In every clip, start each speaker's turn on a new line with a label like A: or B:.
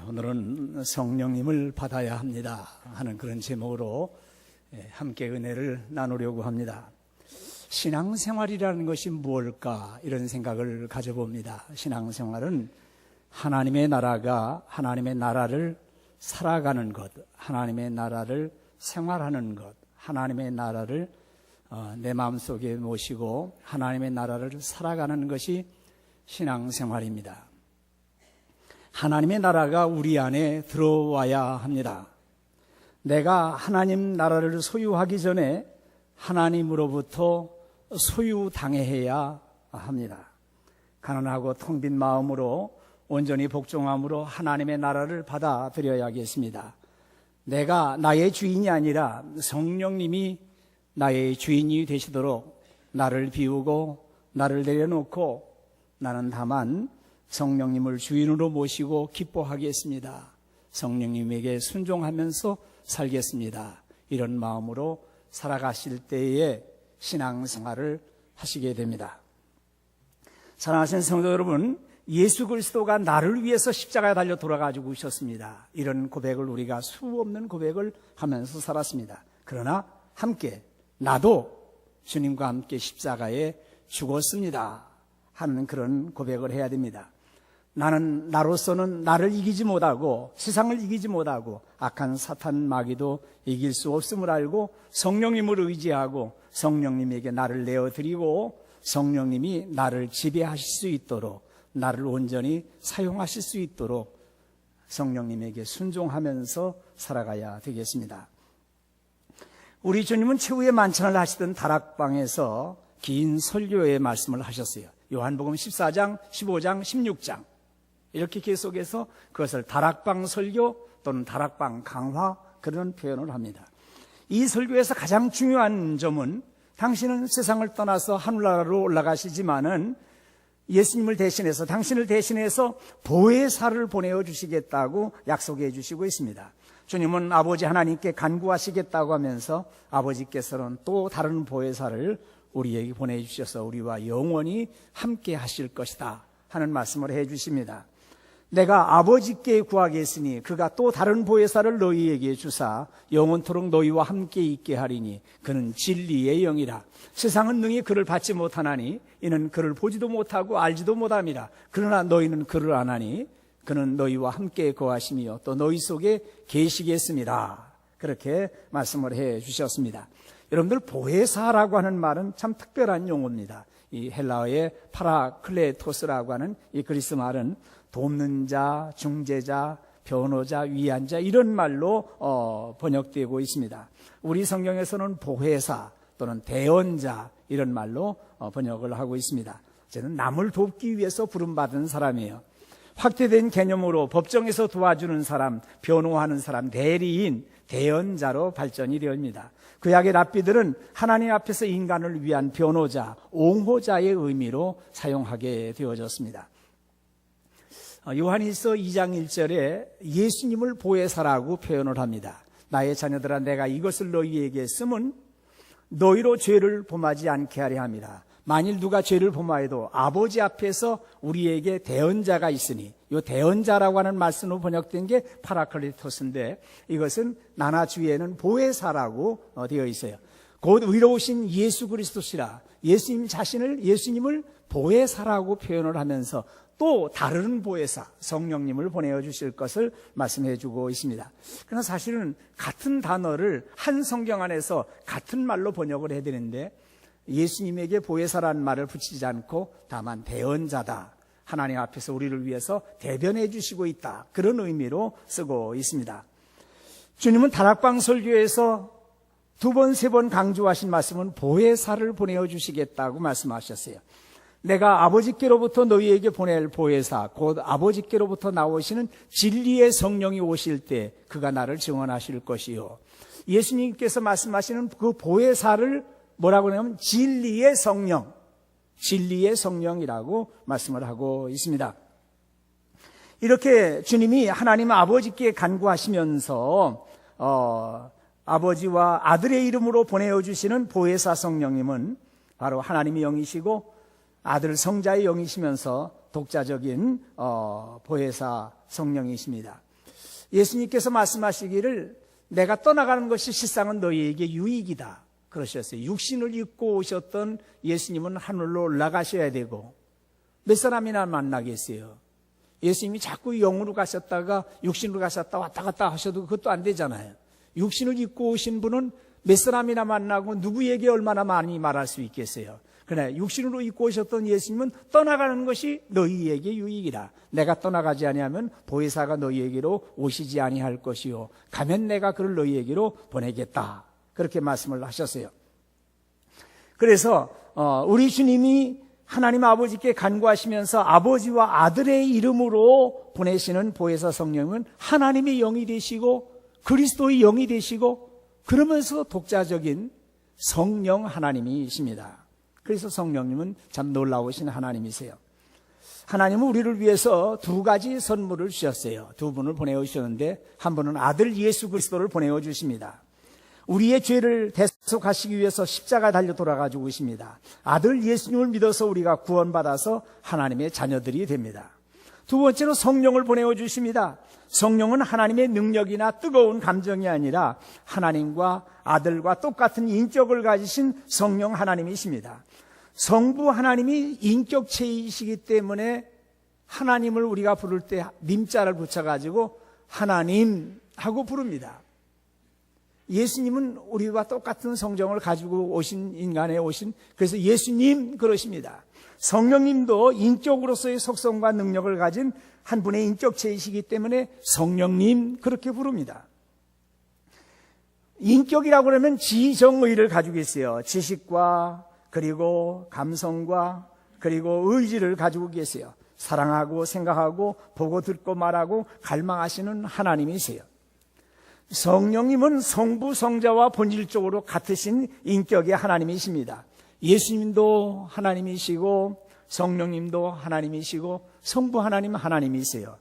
A: 오늘은 성령님을 받아야 합니다 하는 그런 제목으로 함께 은혜를 나누려고 합니다. 신앙생활이라는 것이 무엇일까 이런 생각을 가져봅니다. 신앙생활은 하나님의 나라를 살아가는 것, 하나님의 나라를 생활하는 것, 하나님의 나라를 내 마음속에 모시고 하나님의 나라를 살아가는 것이 신앙생활입니다. 하나님의 나라가 우리 안에 들어와야 합니다. 내가 하나님 나라를 소유하기 전에 하나님으로부터 소유당해야 합니다. 가난하고 텅 빈 마음으로 온전히 복종함으로 하나님의 나라를 받아들여야겠습니다. 내가 나의 주인이 아니라 성령님이 나의 주인이 되시도록 나를 비우고 나를 내려놓고 나는 다만 성령님을 주인으로 모시고 기뻐하겠습니다. 성령님에게 순종하면서 살겠습니다. 이런 마음으로 살아가실 때에 신앙생활을 하시게 됩니다. 사랑하시는 성도 여러분, 예수 그리스도가 나를 위해서 십자가에 달려 돌아가 죽으셨습니다. 이런 고백을 우리가 수없는 고백을 하면서 살았습니다. 그러나 함께 나도 주님과 함께 십자가에 죽었습니다 하는 그런 고백을 해야 됩니다. 나는 나로서는 나를 이기지 못하고 세상을 이기지 못하고 악한 사탄 마귀도 이길 수 없음을 알고 성령님을 의지하고 성령님에게 나를 내어드리고 성령님이 나를 지배하실 수 있도록 나를 온전히 사용하실 수 있도록 성령님에게 순종하면서 살아가야 되겠습니다. 우리 주님은 최후의 만찬을 하시던 다락방에서 긴 설교의 말씀을 하셨어요. 요한복음 14장, 15장, 16장 이렇게 계속해서 그것을 다락방 설교 또는 다락방 강화 그런 표현을 합니다. 이 설교에서 가장 중요한 점은 당신은 세상을 떠나서 하늘나라로 올라가시지만은 예수님을 대신해서 당신을 대신해서 보혜사를 보내어 주시겠다고 약속해 주시고 있습니다. 주님은 아버지 하나님께 간구하시겠다고 하면서 아버지께서는 또 다른 보혜사를 우리에게 보내주셔서 우리와 영원히 함께 하실 것이다 하는 말씀을 해 주십니다. 내가 아버지께 구하겠으니 그가 또 다른 보혜사를 너희에게 주사 영원토록 너희와 함께 있게 하리니 그는 진리의 영이라. 세상은 능히 그를 받지 못하나니 이는 그를 보지도 못하고 알지도 못함이라. 그러나 너희는 그를 아나니 그는 너희와 함께 거하시며 또 너희 속에 계시겠습니다. 그렇게 말씀을 해 주셨습니다. 여러분들, 보혜사라고 하는 말은 참 특별한 용어입니다. 이 헬라어의 파라클레토스라고 하는 이 그리스 말은 돕는 자, 중재자, 변호자, 위안자 이런 말로 번역되고 있습니다. 우리 성경에서는 보혜사 또는 대언자 이런 말로 번역을 하고 있습니다. 저는 남을 돕기 위해서 부름받은 사람이에요. 확대된 개념으로 법정에서 도와주는 사람, 변호하는 사람, 대리인, 대언자로 발전이 되옵니다. 구약의 랍비들은 하나님 앞에서 인간을 위한 변호자, 옹호자의 의미로 사용하게 되어졌습니다. 요한일서 2장 1절에 예수님을 보혜사라고 표현을 합니다. 나의 자녀들아 내가 이것을 너희에게 쓰면 너희로 죄를 범하지 않게 하려 함이라. 만일 누가 죄를 범하여도 아버지 앞에서 우리에게 대언자가 있으니, 이 대언자라고 하는 말씀으로 번역된 게 파라클리토스인데 이것은 나나주에는 보혜사라고 되어 있어요. 곧 의로우신 예수 그리스도시라. 예수님 자신을, 예수님을 보혜사라고 표현을 하면서 또 다른 보혜사 성령님을 보내어 주실 것을 말씀해 주고 있습니다. 그러나 사실은 같은 단어를 한 성경 안에서 같은 말로 번역을 해야 되는데 예수님에게 보혜사라는 말을 붙이지 않고 다만 대언자다, 하나님 앞에서 우리를 위해서 대변해 주시고 있다, 그런 의미로 쓰고 있습니다. 주님은 다락방 설교에서 두 번, 세 번 강조하신 말씀은 보혜사를 보내어 주시겠다고 말씀하셨어요. 내가 아버지께로부터 너희에게 보낼 보혜사, 곧 아버지께로부터 나오시는 진리의 성령이 오실 때 그가 나를 증언하실 것이요. 예수님께서 말씀하시는 그 보혜사를 뭐라고 하냐면 진리의 성령, 진리의 성령이라고 말씀을 하고 있습니다. 이렇게 주님이 하나님 아버지께 간구하시면서 아버지와 아들의 이름으로 보내어 주시는 보혜사 성령님은 바로 하나님의 영이시고 아들 성자의 영이시면서 독자적인 보혜사 성령이십니다. 예수님께서 말씀하시기를 내가 떠나가는 것이 실상은 너희에게 유익이다 그러셨어요. 육신을 입고 오셨던 예수님은 하늘로 올라가셔야 되고 몇 사람이나 만나겠어요. 예수님이 자꾸 영으로 가셨다가 육신으로 가셨다 왔다 갔다 하셔도 그것도 안 되잖아요. 육신을 입고 오신 분은 몇 사람이나 만나고 누구에게 얼마나 많이 말할 수 있겠어요. 그래, 육신으로 입고 오셨던 예수님은 떠나가는 것이 너희에게 유익이다. 내가 떠나가지 아니하면 보혜사가 너희에게로 오시지 아니할 것이요 가면 내가 그를 너희에게로 보내겠다. 그렇게 말씀을 하셨어요. 그래서 우리 주님이 하나님 아버지께 간구하시면서 아버지와 아들의 이름으로 보내시는 보혜사 성령은 하나님의 영이 되시고 그리스도의 영이 되시고 그러면서 독자적인 성령 하나님이십니다. 그래서 성령님은 참 놀라우신 하나님이세요. 하나님은 우리를 위해서 두 가지 선물을 주셨어요. 두 분을 보내어 주셨는데 한 분은 아들 예수 그리스도를 보내어 주십니다. 우리의 죄를 대속하시기 위해서 십자가 달려 돌아가 죽으십니다. 아들 예수님을 믿어서 우리가 구원받아서 하나님의 자녀들이 됩니다. 두 번째로 성령을 보내어 주십니다. 성령은 하나님의 능력이나 뜨거운 감정이 아니라 하나님과 아들과 똑같은 인격을 가지신 성령 하나님이십니다. 성부 하나님이 인격체이시기 때문에 하나님을 우리가 부를 때 님자를 붙여가지고 하나님 하고 부릅니다. 예수님은 우리와 똑같은 성정을 가지고 오신 인간에 오신 그래서 예수님 그러십니다. 성령님도 인격으로서의 속성과 능력을 가진 한 분의 인격체이시기 때문에 성령님 그렇게 부릅니다. 인격이라고 그러면 지정의를 가지고 있어요. 지식과 그리고 감성과 그리고 의지를 가지고 계세요. 사랑하고 생각하고 보고 듣고 말하고 갈망하시는 하나님이세요. 성령님은 성부 성자와 본질적으로 같으신 인격의 하나님이십니다. 예수님도 하나님이시고 성령님도 하나님이시고 성부 하나님 하나님이세요.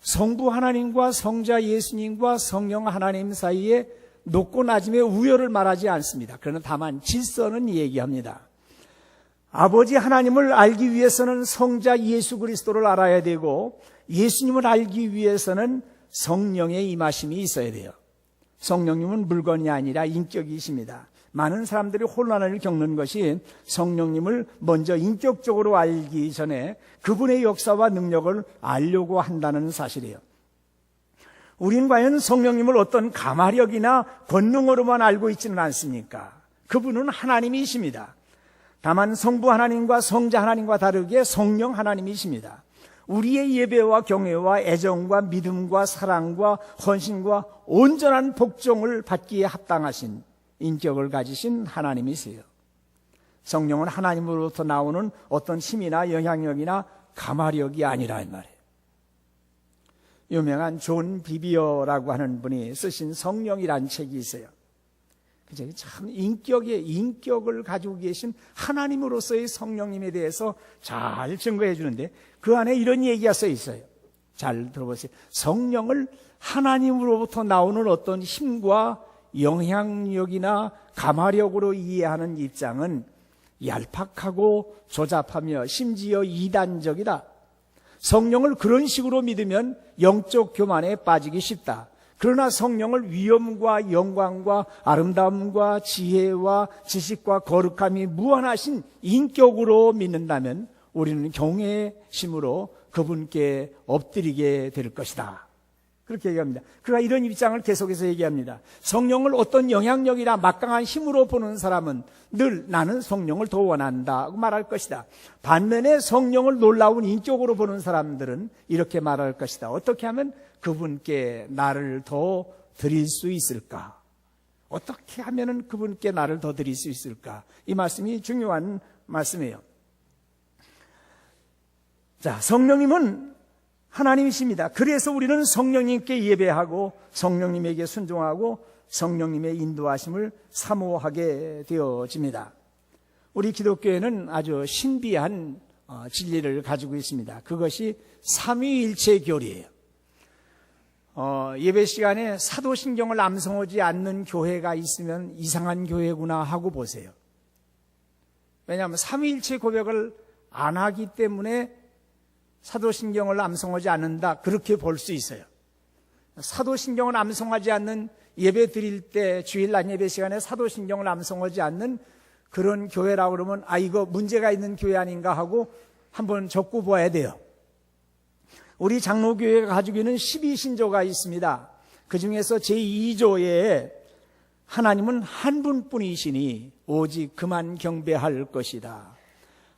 A: 성부 하나님과 성자 예수님과 성령 하나님 사이에 높고 낮음의 우열을 말하지 않습니다. 그러나 다만 질서는 얘기합니다. 아버지 하나님을 알기 위해서는 성자 예수 그리스도를 알아야 되고 예수님을 알기 위해서는 성령의 임하심이 있어야 돼요. 성령님은 물건이 아니라 인격이십니다. 많은 사람들이 혼란을 겪는 것이 성령님을 먼저 인격적으로 알기 전에 그분의 역사와 능력을 알려고 한다는 사실이에요. 우린 과연 성령님을 어떤 가마력이나 권능으로만 알고 있지는 않습니까? 그분은 하나님이십니다. 다만 성부 하나님과 성자 하나님과 다르게 성령 하나님이십니다. 우리의 예배와 경외와 애정과 믿음과 사랑과 헌신과 온전한 복종을 받기에 합당하신 인격을 가지신 하나님이세요. 성령은 하나님으로부터 나오는 어떤 힘이나 영향력이나 가마력이 아니라 이 말이에요. 유명한 존 비비어라고 하는 분이 쓰신 성령이라는 책이 있어요. 참 인격을 가지고 계신 하나님으로서의 성령님에 대해서 잘 증거해 주는데 그 안에 이런 얘기가 써 있어요. 잘 들어보세요. 성령을 하나님으로부터 나오는 어떤 힘과 영향력이나 가마력으로 이해하는 입장은 얄팍하고 조잡하며 심지어 이단적이다. 성령을 그런 식으로 믿으면 영적 교만에 빠지기 쉽다. 그러나 성령을 위엄과 영광과 아름다움과 지혜와 지식과 거룩함이 무한하신 인격으로 믿는다면 우리는 경외심으로 그분께 엎드리게 될 것이다. 그렇게 얘기합니다. 그러나 이런 입장을 계속해서 얘기합니다. 성령을 어떤 영향력이나 막강한 힘으로 보는 사람은 늘 나는 성령을 더 원한다 고 말할 것이다. 반면에 성령을 놀라운 인격으로 보는 사람들은 이렇게 말할 것이다. 어떻게 하면 그분께 나를 더 드릴 수 있을까? 어떻게 하면 그분께 나를 더 드릴 수 있을까? 이 말씀이 중요한 말씀이에요. 자, 성령님은 하나님이십니다. 그래서 우리는 성령님께 예배하고 성령님에게 순종하고 성령님의 인도하심을 사모하게 되어집니다. 우리 기독교에는 아주 신비한 진리를 가지고 있습니다. 그것이 삼위일체 교리예요. 예배 시간에 사도신경을 암송하지 않는 교회가 있으면 이상한 교회구나 하고 보세요. 왜냐하면 삼위일체 고백을 안 하기 때문에 사도신경을 암송하지 않는다, 그렇게 볼 수 있어요. 사도신경을 암송하지 않는, 예배 드릴 때 주일 낮 예배 시간에 사도신경을 암송하지 않는 그런 교회라고 그러면 이거 문제가 있는 교회 아닌가 하고 한번 적고 봐야 돼요. 우리 장로교회가 가지고 있는 12신조가 있습니다. 그 중에서 제2조에 하나님은 한 분뿐이시니 오직 그만 경배할 것이다.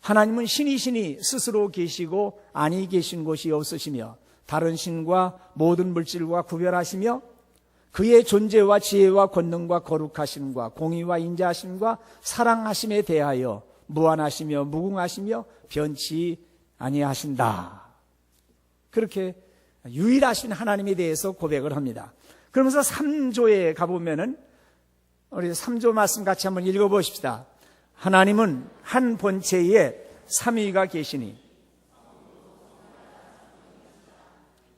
A: 하나님은 신이시니 스스로 계시고 아니 계신 곳이 없으시며 다른 신과 모든 물질과 구별하시며 그의 존재와 지혜와 권능과 거룩하심과 공의와 인자하심과 사랑하심에 대하여 무한하시며 무궁하시며 변치 아니하신다. 그렇게 유일하신 하나님에 대해서 고백을 합니다. 그러면서 3조에 가보면은 우리 3조 말씀 같이 한번 읽어보십시다. 하나님은 한 본체에 삼위가 계시니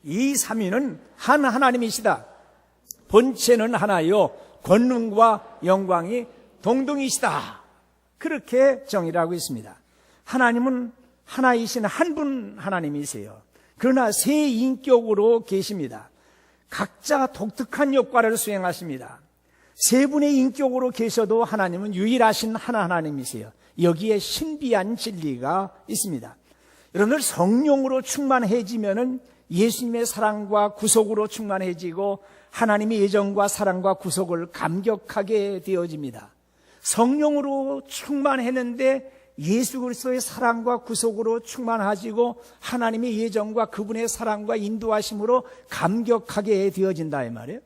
A: 이 삼위는 한 하나님이시다. 본체는 하나요 권능과 영광이 동등이시다. 그렇게 정의를 하고 있습니다. 하나님은 하나이신 한 분 하나님이세요. 그러나 세 인격으로 계십니다. 각자 독특한 역할을 수행하십니다. 세 분의 인격으로 계셔도 하나님은 유일하신 하나님이세요. 여기에 신비한 진리가 있습니다. 여러분들 성령으로 충만해지면은 예수님의 사랑과 구속으로 충만해지고 하나님의 예정과 사랑과 구속을 감격하게 되어집니다. 성령으로 충만했는데 예수 그리스도의 사랑과 구속으로 충만하시고 하나님의 예정과 그분의 사랑과 인도하심으로 감격하게 되어진다 이 말이에요.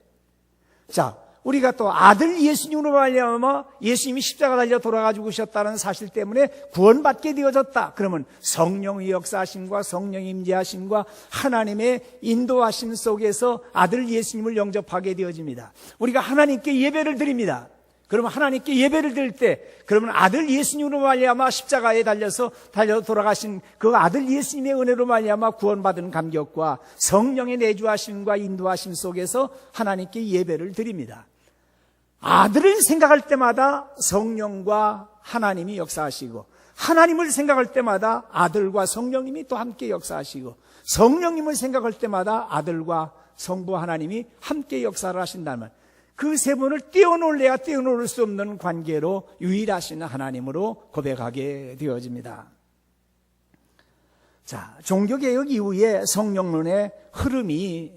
A: 자, 우리가 또 아들 예수님으로 말미암아 예수님이 십자가 달려 돌아가지고 오셨다는 사실 때문에 구원받게 되어졌다. 그러면 성령의 역사하심과 성령의 임재하심과 하나님의 인도하심 속에서 아들 예수님을 영접하게 되어집니다. 우리가 하나님께 예배를 드립니다. 그러면 하나님께 예배를 드릴 때 그러면 아들 예수님으로 말미암아 십자가에 달려 돌아가신 그 아들 예수님의 은혜로 말미암아 구원받은 감격과 성령의 내주하심과 인도하심 속에서 하나님께 예배를 드립니다. 아들을 생각할 때마다 성령과 하나님이 역사하시고 하나님을 생각할 때마다 아들과 성령님이 또 함께 역사하시고 성령님을 생각할 때마다 아들과 성부 하나님이 함께 역사를 하신다는 말. 그 세 분을 떼어놓을래야 떼어놓을 수 없는 관계로 유일하신 하나님으로 고백하게 되어집니다. 자, 종교개혁 이후에 성령론의 흐름이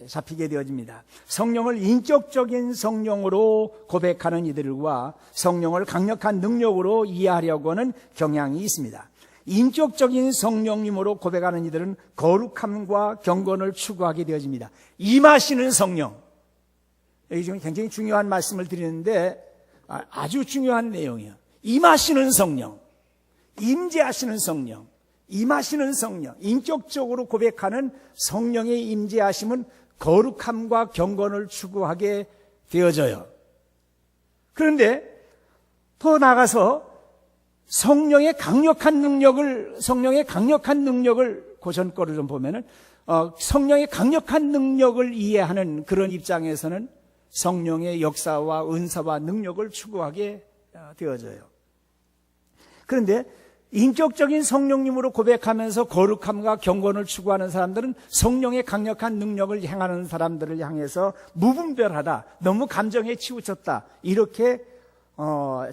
A: 잡히게 되어집니다. 성령을 인격적인 성령으로 고백하는 이들과 성령을 강력한 능력으로 이해하려고 하는 경향이 있습니다. 인격적인 성령님으로 고백하는 이들은 거룩함과 경건을 추구하게 되어집니다. 임하시는 성령. 여기 지금 굉장히 중요한 말씀을 드리는데 아주 중요한 내용이에요. 임하시는 성령, 임재하시는 성령, 임하시는 성령, 인격적으로 고백하는 성령의 임재하심은 거룩함과 경건을 추구하게 되어져요. 그런데 더 나아가서 성령의 강력한 능력을 고전 거를 좀 보면은 성령의 강력한 능력을 이해하는 그런 입장에서는 성령의 역사와 은사와 능력을 추구하게 되어져요. 그런데 인격적인 성령님으로 고백하면서 거룩함과 경건을 추구하는 사람들은 성령의 강력한 능력을 행하는 사람들을 향해서 무분별하다, 너무 감정에 치우쳤다, 이렇게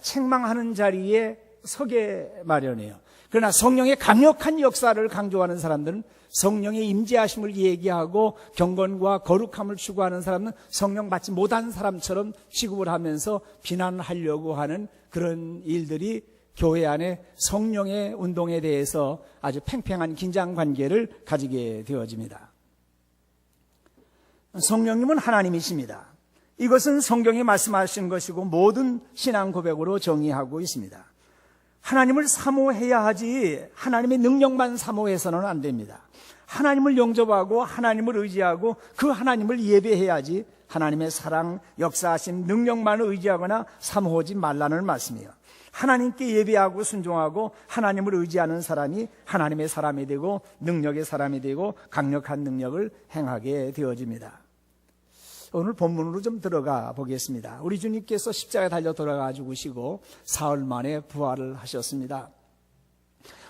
A: 책망하는 자리에 서게 마련이에요. 그러나 성령의 강력한 역사를 강조하는 사람들은 성령의 임재하심을 얘기하고 경건과 거룩함을 추구하는 사람은 성령 받지 못한 사람처럼 취급을 하면서 비난하려고 하는 그런 일들이 교회 안에 성령의 운동에 대해서 아주 팽팽한 긴장관계를 가지게 되어집니다. 성령님은 하나님이십니다. 이것은 성경이 말씀하신 것이고 모든 신앙 고백으로 정의하고 있습니다. 하나님을 사모해야 하지 하나님의 능력만 사모해서는 안 됩니다. 하나님을 영접하고 하나님을 의지하고 그 하나님을 예배해야지 하나님의 사랑, 역사하신 능력만을 의지하거나 사모하지 말라는 말씀이에요. 하나님께 예배하고 순종하고 하나님을 의지하는 사람이 하나님의 사람이 되고 능력의 사람이 되고 강력한 능력을 행하게 되어집니다. 오늘 본문으로 좀 들어가 보겠습니다. 우리 주님께서 십자가에 달려 돌아가 죽으시고 사흘 만에 부활을 하셨습니다.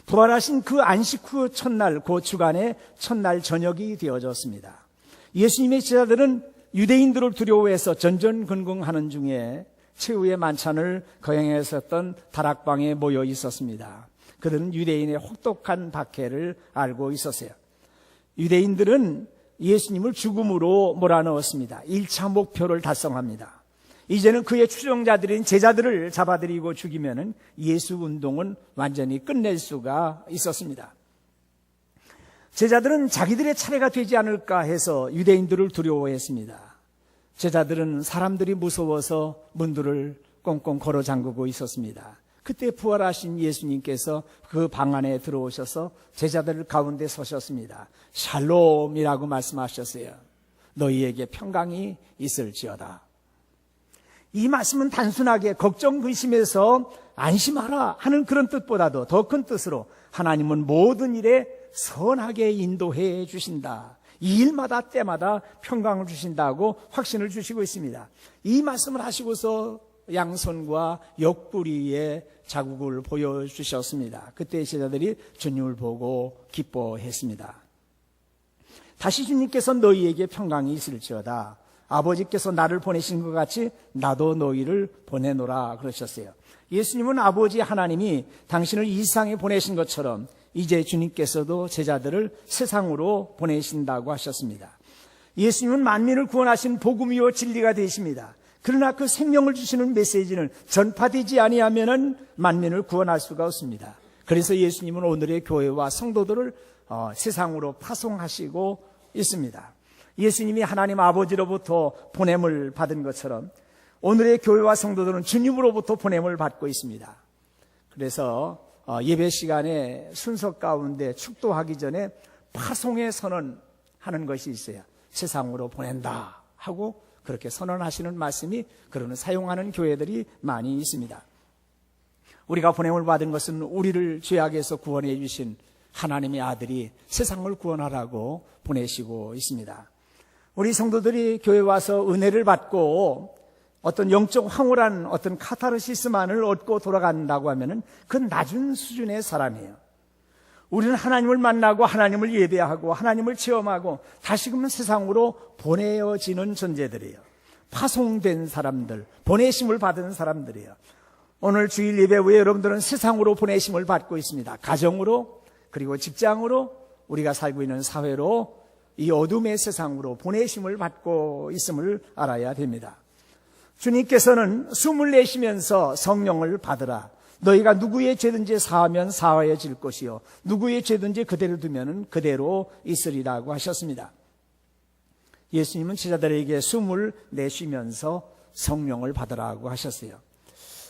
A: 부활하신 그 안식 후 첫날, 그 주간의 첫날 저녁이 되어졌습니다. 예수님의 제자들은 유대인들을 두려워해서 전전긍긍하는 중에 최후의 만찬을 거행했었던 다락방에 모여 있었습니다. 그들은 유대인의 혹독한 박해를 알고 있었어요. 유대인들은 예수님을 죽음으로 몰아넣었습니다. 1차 목표를 달성합니다. 이제는 그의 추종자들인 제자들을 잡아들이고 죽이면 예수 운동은 완전히 끝낼 수가 있었습니다. 제자들은 자기들의 차례가 되지 않을까 해서 유대인들을 두려워했습니다. 제자들은 사람들이 무서워서 문들을 꽁꽁 걸어 잠그고 있었습니다. 그때 부활하신 예수님께서 그 방 안에 들어오셔서 제자들 가운데 서셨습니다. 샬롬이라고 말씀하셨어요. 너희에게 평강이 있을지어다. 이 말씀은 단순하게 걱정 근심해서 안심하라 하는 그런 뜻보다도 더 큰 뜻으로 하나님은 모든 일에 선하게 인도해 주신다. 이 일마다 때마다 평강을 주신다고 확신을 주시고 있습니다. 이 말씀을 하시고서 양손과 옆구리에 자국을 보여주셨습니다. 그때 제자들이 주님을 보고 기뻐했습니다. 다시 주님께서 너희에게 평강이 있을지어다. 아버지께서 나를 보내신 것 같이 나도 너희를 보내노라 그러셨어요. 예수님은 아버지 하나님이 당신을 이 세상에 보내신 것처럼 이제 주님께서도 제자들을 세상으로 보내신다고 하셨습니다. 예수님은 만민을 구원하신 복음이요 진리가 되십니다. 그러나 그 생명을 주시는 메시지는 전파되지 아니하면 만민을 구원할 수가 없습니다. 그래서 예수님은 오늘의 교회와 성도들을 세상으로 파송하시고 있습니다. 예수님이 하나님 아버지로부터 보냄을 받은 것처럼 오늘의 교회와 성도들은 주님으로부터 보냄을 받고 있습니다. 그래서 예배 시간에 순서 가운데 축도하기 전에 파송의 선언하는 것이 있어요. 세상으로 보낸다 하고 그렇게 선언하시는 말씀이 그러는 사용하는 교회들이 많이 있습니다. 우리가 보냄을 받은 것은 우리를 죄악에서 구원해 주신 하나님의 아들이 세상을 구원하라고 보내시고 있습니다. 우리 성도들이 교회에 와서 은혜를 받고 어떤 영적 황홀한 어떤 카타르시스만을 얻고 돌아간다고 하면은 그건 낮은 수준의 사람이에요. 우리는 하나님을 만나고 하나님을 예배하고 하나님을 체험하고 다시금 세상으로 보내어지는 존재들이에요. 파송된 사람들, 보내심을 받은 사람들이에요. 오늘 주일 예배 후에 여러분들은 세상으로 보내심을 받고 있습니다. 가정으로, 그리고 직장으로, 우리가 살고 있는 사회로, 이 어둠의 세상으로 보내심을 받고 있음을 알아야 됩니다. 주님께서는 숨을 내쉬면서 성령을 받으라. 너희가 누구의 죄든지 사하면 사하여질 것이요 누구의 죄든지 그대로 두면 그대로 있으리라고 하셨습니다. 예수님은 제자들에게 숨을 내쉬면서 성령을 받으라고 하셨어요.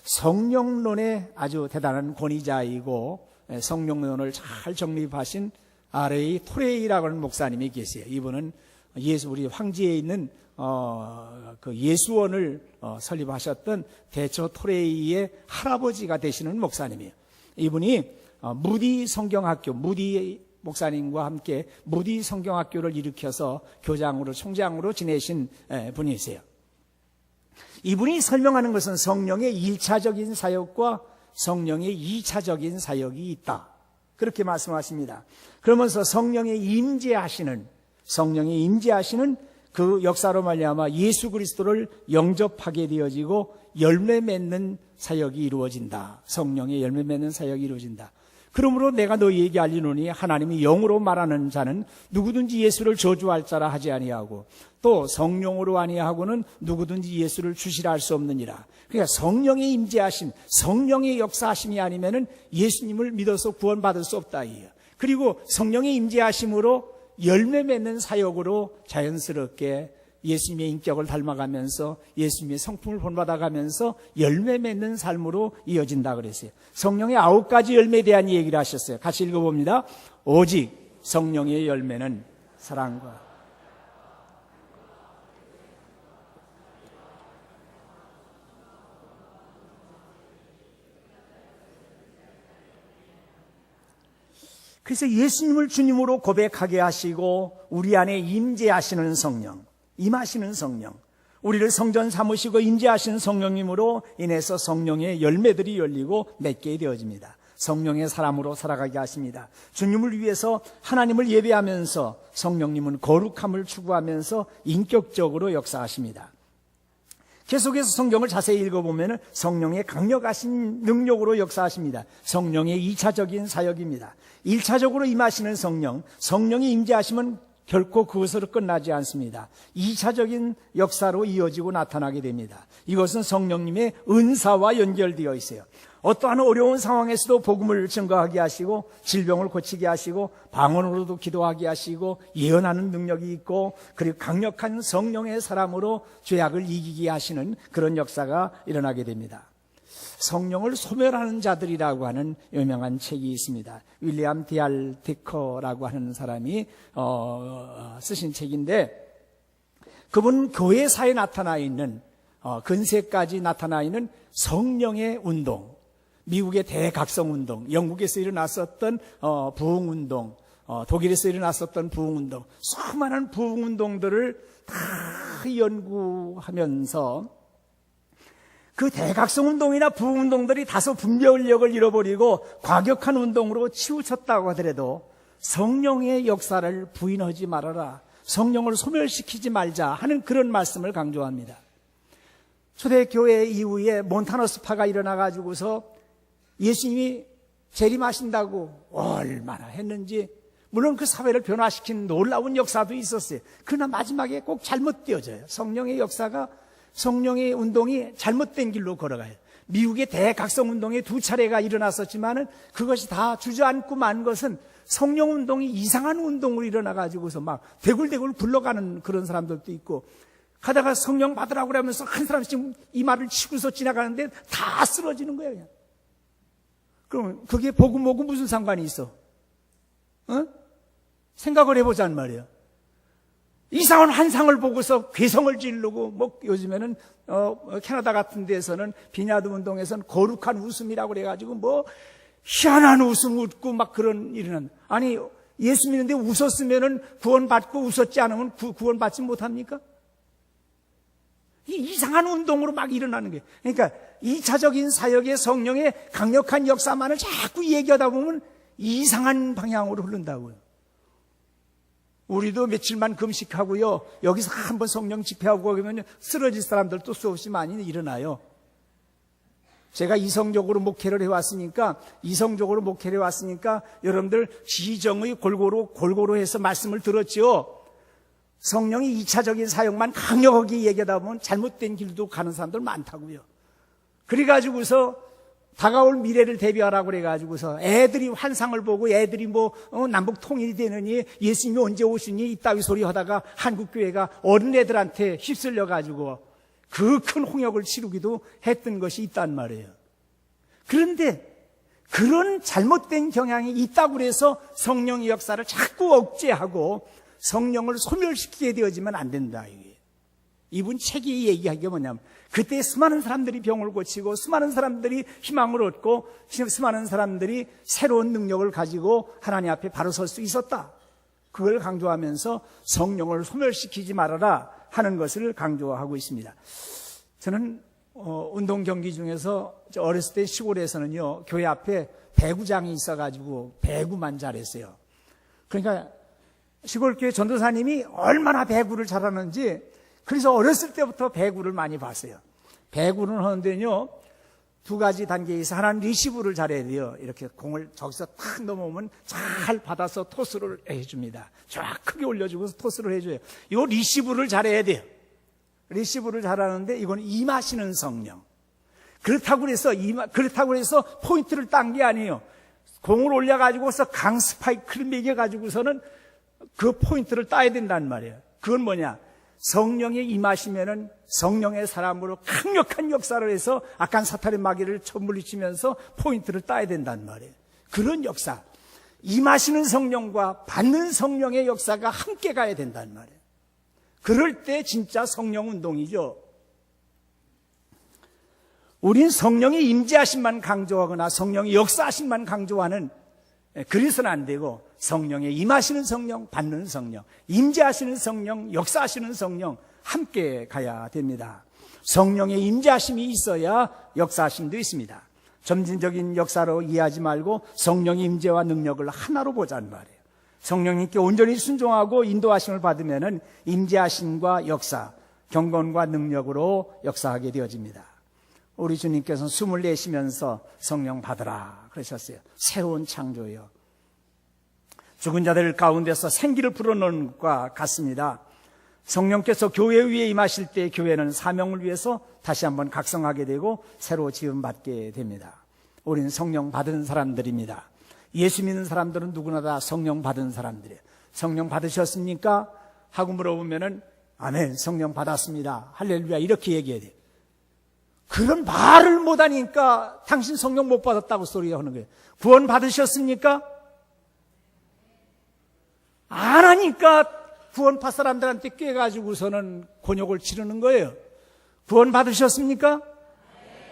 A: 성령론의 아주 대단한 권위자이고 성령론을 잘 정립하신 R.A. 토레이라고 하는 목사님이 계세요. 이분은 우리 황지에 있는 그 예수원을 설립하셨던 대처 토레이의 할아버지가 되시는 목사님이에요. 이분이 무디 성경학교, 무디 목사님과 함께 무디 성경학교를 일으켜서 교장으로 총장으로 지내신 분이세요. 이분이 설명하는 것은 성령의 1차적인 사역과 성령의 2차적인 사역이 있다. 그렇게 말씀하십니다. 그러면서 성령의 임재하시는 그 역사로 말미암아 예수 그리스도를 영접하게 되어지고 열매 맺는 사역이 이루어진다. 성령의 열매 맺는 사역이 이루어진다. 그러므로 내가 너희에게 알리노니 하나님이 영으로 말하는 자는 누구든지 예수를 저주할 자라 하지 아니하고 또 성령으로 아니하고는 누구든지 예수를 주시라 할 수 없느니라. 그러니까 성령의 임재하심, 성령의 역사하심이 아니면은 예수님을 믿어서 구원받을 수 없다 이에요. 그리고 성령의 임재하심으로 열매 맺는 사역으로 자연스럽게 예수님의 인격을 닮아가면서 예수님의 성품을 본받아가면서 열매 맺는 삶으로 이어진다 그랬어요. 성령의 9가지 열매에 대한 얘기를 하셨어요. 같이 읽어봅니다. 오직 성령의 열매는 사랑과 그래서 예수님을 주님으로 고백하게 하시고 우리 안에 임재하시는 성령, 임하시는 성령, 우리를 성전 삼으시고 임재하시는 성령님으로 인해서 성령의 열매들이 열리고 맺게 되어집니다. 성령의 사람으로 살아가게 하십니다. 주님을 위해서 하나님을 예배하면서 성령님은 거룩함을 추구하면서 인격적으로 역사하십니다. 계속해서 성경을 자세히 읽어보면 성령의 강력하신 능력으로 역사하십니다. 성령의 2차적인 사역입니다. 1차적으로 임하시는 성령이 임재하시면 결코 그것으로 끝나지 않습니다. 2차적인 역사로 이어지고 나타나게 됩니다. 이것은 성령님의 은사와 연결되어 있어요. 어떠한 어려운 상황에서도 복음을 증거하게 하시고 질병을 고치게 하시고 방언으로도 기도하게 하시고 예언하는 능력이 있고 그리고 강력한 성령의 사람으로 죄악을 이기게 하시는 그런 역사가 일어나게 됩니다. 성령을 소멸하는 자들이라고 하는 유명한 책이 있습니다. 윌리엄 디알 디커라고 하는 사람이 쓰신 책인데, 그분 교회사에 나타나 있는 근세까지 나타나 있는 성령의 운동, 미국의 대각성운동, 영국에서 일어났었던 부흥운동, 독일에서 일어났었던 부흥운동, 수많은 부흥운동들을 다 연구하면서 그 대각성운동이나 부흥운동들이 다소 분별력을 잃어버리고 과격한 운동으로 치우쳤다고 하더라도 성령의 역사를 부인하지 말아라, 성령을 소멸시키지 말자 하는 그런 말씀을 강조합니다. 초대교회 이후에 몬타너스파가 일어나가지고서 예수님이 재림하신다고 얼마나 했는지, 물론 그 사회를 변화시킨 놀라운 역사도 있었어요. 그러나 마지막에 꼭 잘못되어져요. 성령의 역사가, 성령의 운동이 잘못된 길로 걸어가요. 미국의 대각성운동에 2차례가 일어났었지만은 그것이 다 주저앉고 만 것은 성령운동이 이상한 운동으로 일어나가지고서 막 대굴대굴 굴러가는 그런 사람들도 있고, 가다가 성령 받으라고 그러면서 한 사람씩 이마를 치고서 지나가는데 다 쓰러지는 거예요. 그냥. 그럼 그게 복음하고 무슨 상관이 있어? 생각을 해보자는 말이에요. 이상한 환상을 보고서 괴성을 지르고, 뭐 요즘에는 캐나다 같은 데서는 비냐드 운동에서는 거룩한 웃음이라고 그래가지고 뭐 희한한 웃음 웃고 막 그런 일은, 아니 예수 믿는데 웃었으면은 구원받고 웃었지 않으면 구원받지 못합니까? 이상한 운동으로 막 일어나는 게, 그러니까 2차적인 사역의 성령의 강력한 역사만을 자꾸 얘기하다 보면 이상한 방향으로 흐른다고요. 우리도 며칠만 금식하고요, 여기서 한번 성령 집회하고 그러면 쓰러질 사람들도 수없이 많이 일어나요. 제가 이성적으로 목회를 해왔으니까 여러분들 지정의 골고루 해서 말씀을 들었죠. 성령이 2차적인 사역만 강력하게 얘기하다 보면 잘못된 길도 가는 사람들 많다고요. 그래가지고서 다가올 미래를 대비하라고 그래가지고서 애들이 환상을 보고 애들이 남북 통일이 되느니 예수님이 언제 오시니 이따위 소리 하다가 한국교회가 어린애들한테 휩쓸려가지고 그 큰 홍역을 치르기도 했던 것이 있단 말이에요. 그런데 그런 잘못된 경향이 있다고 해서 성령의 역사를 자꾸 억제하고 성령을 소멸시키게 되어지면 안 된다. 이분 책이 얘기하기가 뭐냐면, 그때 수많은 사람들이 병을 고치고 수많은 사람들이 희망을 얻고 수많은 사람들이 새로운 능력을 가지고 하나님 앞에 바로 설 수 있었다. 그걸 강조하면서 성령을 소멸시키지 말아라 하는 것을 강조하고 있습니다. 저는 운동 경기 중에서 어렸을 때 시골에서는요, 교회 앞에 배구장이 있어가지고 배구만 잘했어요. 그러니까 시골교회 전도사님이 얼마나 배구를 잘하는지, 그래서 어렸을 때부터 배구를 많이 봤어요. 배구는 하는데요, 2가지 단계에 있어. 하나는 리시브를 잘해야 돼요. 이렇게 공을 저기서 탁 넘어오면 잘 받아서 토스를 해줍니다. 쫙 크게 올려주고 토스를 해줘요. 이 리시브를 잘해야 돼요. 리시브를 잘하는데 이건 임하시는 성령. 그렇다고 해서 포인트를 딴 게 아니에요. 공을 올려가지고서 강 스파이크를 매겨가지고서는 그 포인트를 따야 된단 말이에요. 그건 뭐냐? 성령에 임하시면은 성령의 사람으로 강력한 역사를 해서 악한 사탄의 마귀를 쳐물리치면서 포인트를 따야 된단 말이에요. 그런 역사, 임하시는 성령과 받는 성령의 역사가 함께 가야 된단 말이에요. 그럴 때 진짜 성령 운동이죠. 우린 성령의 임재하심만 강조하거나 성령의 역사하심만 강조하는, 그래서는 안 되고 성령의 임하시는 성령, 받는 성령, 임재하시는 성령, 역사하시는 성령 함께 가야 됩니다. 성령의 임재하심이 있어야 역사하심도 있습니다. 점진적인 역사로 이해하지 말고 성령의 임재와 능력을 하나로 보자는 말이에요. 성령님께 온전히 순종하고 인도하심을 받으면은 임재하심과 역사, 경건과 능력으로 역사하게 되어집니다. 우리 주님께서는 숨을 내쉬면서 성령 받으라 그러셨어요. 새로운 창조요. 죽은 자들 가운데서 생기를 불어넣는 것과 같습니다. 성령께서 교회 위에 임하실 때 교회는 사명을 위해서 다시 한번 각성하게 되고 새로 지음받게 됩니다. 우리는 성령 받은 사람들입니다. 예수 믿는 사람들은 누구나 다 성령 받은 사람들이에요. 성령 받으셨습니까? 하고 물어보면은 아멘, 성령 받았습니다. 할렐루야, 이렇게 얘기해야 돼요. 그런 말을 못하니까 당신 성령 못 받았다고 소리하는 거예요. 구원 받으셨습니까? 안 하니까 구원파 사람들한테 꿰가지고서는 곤욕을 치르는 거예요. 구원 받으셨습니까?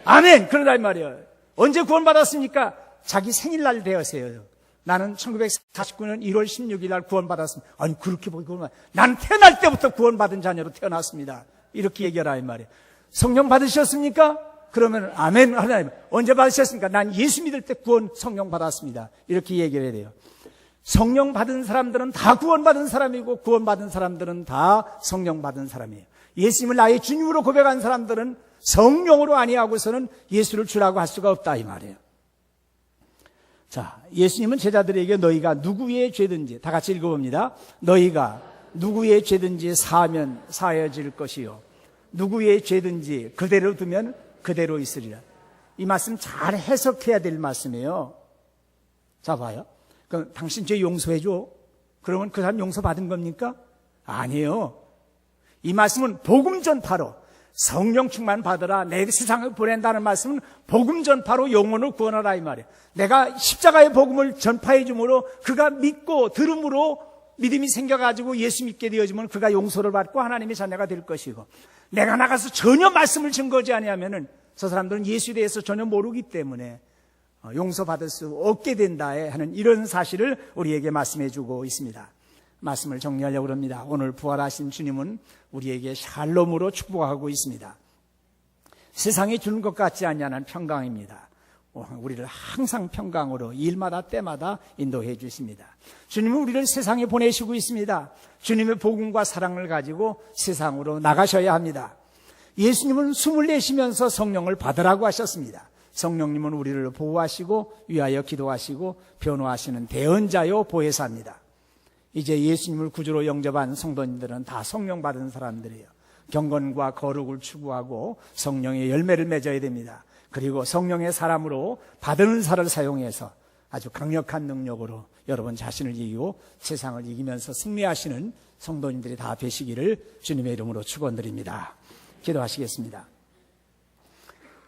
A: 아멘! 그러다 이 말이에요. 언제 구원 받았습니까? 자기 생일날 되었어요. 나는 1949년 1월 16일 날 구원 받았습니다. 아니, 그렇게 보고 나는 태어날 때부터 구원 받은 자녀로 태어났습니다. 이렇게 얘기하라 이 말이에요. 성령 받으셨습니까? 그러면 아멘 하나님. 언제 받으셨습니까? 난 예수 믿을 때 구원 성령 받았습니다. 이렇게 얘기를 해야 돼요. 성령 받은 사람들은 다 구원받은 사람이고 구원받은 사람들은 다 성령 받은 사람이에요. 예수님을 나의 주님으로 고백한 사람들은 성령으로 아니하고서는 예수를 주라고 할 수가 없다 이 말이에요. 자, 예수님은 제자들에게 너희가 누구의 죄든지, 다 같이 읽어봅니다. 너희가 누구의 죄든지 사하면 사해질 것이요 누구의 죄든지 그대로 두면 그대로 있으리라. 이 말씀 잘 해석해야 될 말씀이에요. 자, 봐요. 그럼 당신 죄 용서해줘. 그러면 그 사람 용서받은 겁니까? 아니에요. 이 말씀은 복음 전파로 성령 충만 받으라, 내 세상을 보낸다는 말씀은 복음 전파로 영혼을 구원하라 이 말이에요. 내가 십자가의 복음을 전파해 주므로 그가 믿고 들음으로 믿음이 생겨가지고 예수 믿게 되어지면 그가 용서를 받고 하나님의 자녀가 될 것이고, 내가 나가서 전혀 말씀을 증거하지 아니하면은 저 사람들은 예수에 대해서 전혀 모르기 때문에 용서받을 수 없게 된다 하는 이런 사실을 우리에게 말씀해 주고 있습니다. 말씀을 정리하려고 합니다. 오늘 부활하신 주님은 우리에게 샬롬으로 축복하고 있습니다. 세상이 주는 것 같지 않냐는 평강입니다. 우리를 항상 평강으로 일마다 때마다 인도해 주십니다. 주님은 우리를 세상에 보내시고 있습니다. 주님의 복음과 사랑을 가지고 세상으로 나가셔야 합니다. 예수님은 숨을 내쉬면서 성령을 받으라고 하셨습니다. 성령님은 우리를 보호하시고 위하여 기도하시고 변호하시는 대언자요 보혜사입니다. 이제 예수님을 구주로 영접한 성도님들은 다 성령 받은 사람들이에요. 경건과 거룩을 추구하고 성령의 열매를 맺어야 됩니다. 그리고 성령의 사람으로 받은 은사를 사용해서 아주 강력한 능력으로 여러분 자신을 이기고 세상을 이기면서 승리하시는 성도님들이 다 되시기를 주님의 이름으로 축원드립니다. 기도하시겠습니다.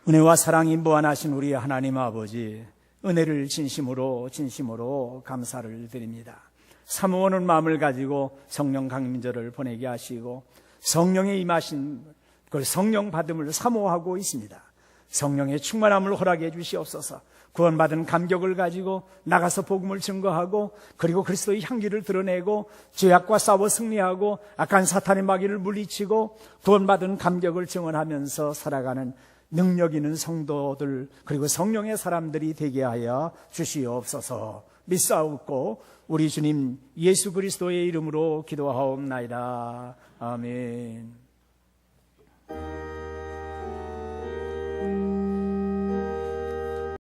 A: 은혜와 사랑이 무한하신 우리 하나님 아버지, 은혜를 진심으로 감사를 드립니다. 사모하는 마음을 가지고 성령 강림절을 보내게 하시고 성령의 임하신 그 성령 받음을 사모하고 있습니다. 성령의 충만함을 허락해 주시옵소서. 구원받은 감격을 가지고 나가서 복음을 증거하고 그리고 그리스도의 향기를 드러내고 죄악과 싸워 승리하고 악한 사탄의 마귀를 물리치고 구원받은 감격을 증언하면서 살아가는 능력 있는 성도들 그리고 성령의 사람들이 되게 하여 주시옵소서. 믿사옵고 우리 주님 예수 그리스도의 이름으로 기도하옵나이다. 아멘.